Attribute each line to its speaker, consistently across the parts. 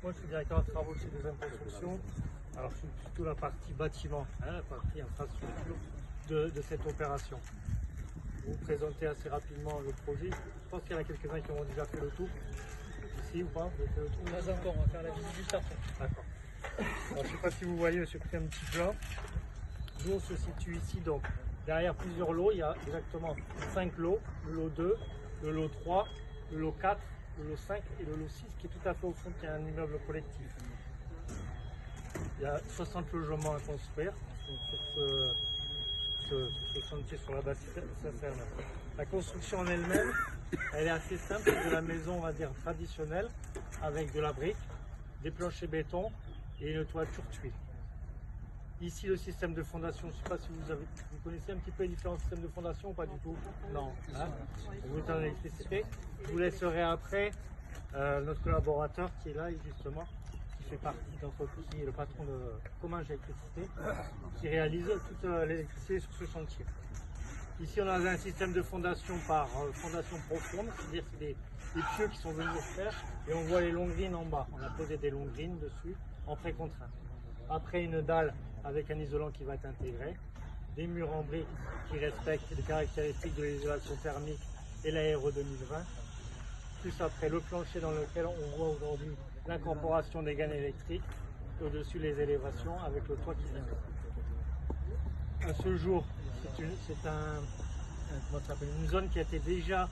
Speaker 1: Moi, je suis directeur de travaux chez Deuxième Construction. Alors, je suis plutôt la partie bâtiment, la partie infrastructure de cette opération. Je vais vous présenter assez rapidement le projet. Je pense qu'il y en a quelques-uns qui ont déjà fait le tour. Ici ou pas? Vous avez fait le tour?
Speaker 2: Pas encore, on va faire la visite juste après.
Speaker 1: D'accord. Alors, je ne sais pas si vous voyez, je pris un petit plan. Nous, on se situe ici, donc derrière plusieurs lots. Il y a exactement 5 lots. Le lot 2, le lot 3, le lot 4, le lot 5 et le lot 6 qui est tout à fait au fond, qui est un immeuble collectif. Il y a 60 logements à construire sur ce chantier sur la base Saint-Sernin. La construction en elle-même, elle est assez simple, c'est de la maison, on va dire, traditionnelle, avec de la brique, des planchers béton et une toiture tuile. Ici, le système de fondation, je ne sais pas si vous connaissez un petit peu les différents systèmes de fondation ou pas du tout? Non. Hein? Vous êtes en électricité. Je vous laisserai après notre collaborateur qui est là, justement, qui fait partie d'entreprise, qui est le patron de Comminges Électricité, qui réalise toute l'électricité sur ce chantier. Ici, on a un système de fondation par fondation profonde, c'est-à-dire que c'est des pieux qui sont venus faire, et on voit les longrines en bas. On a posé des longrines dessus en pré-contrainte. Après, une dalle avec un isolant qui va être intégré, des murs en briques qui respectent les caractéristiques de l'isolation thermique et l'ARE 2020, plus après le plancher dans lequel on voit aujourd'hui l'incorporation des gaines électriques, au-dessus les élévations avec le toit qui vient. À ce jour, c'est une zone qui a été déjà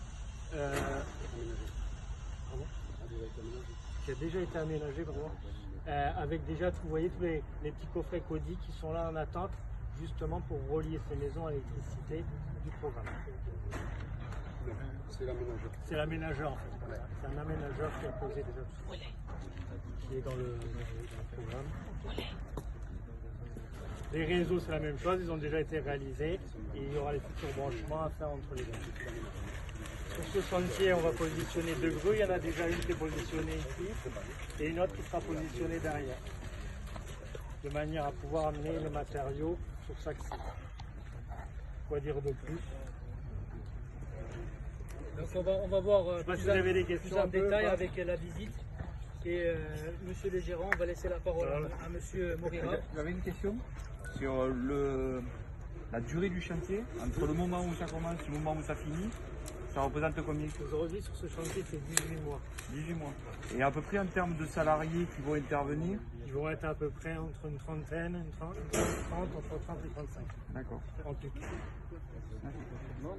Speaker 1: été aménagée, avec déjà, vous voyez, tous les petits coffrets CODI qui sont là en attente, justement pour relier ces maisons à l'électricité du programme.
Speaker 3: C'est l'aménageur.
Speaker 1: C'est l'aménageur en fait. Voilà. C'est un aménageur qui a posé déjà tout ça, qui est dans le programme. Les réseaux, c'est la même chose, ils ont déjà été réalisés et il y aura les futurs branchements à faire entre les deux. Sur ce chantier, on va positionner 2 grues. Il y en a déjà une qui est positionnée ici et une autre qui sera positionnée derrière, de manière à pouvoir amener le matériau sur chaque site. Quoi dire de plus?
Speaker 2: Donc on va voir
Speaker 1: plus en
Speaker 2: détail avec la visite. Et monsieur le gérant, on va laisser la parole à monsieur Morira.
Speaker 4: J'avais une question sur la durée du chantier, entre le moment où ça commence et le moment où ça finit. Ça représente combien?
Speaker 1: Aujourd'hui, sur ce chantier, c'est 18 mois.
Speaker 4: 18 mois. Et à peu près en termes de salariés qui vont intervenir?
Speaker 1: Ils vont être à peu près entre une trentaine, entre 30 et 35.
Speaker 4: D'accord.
Speaker 1: En tout.
Speaker 3: Non,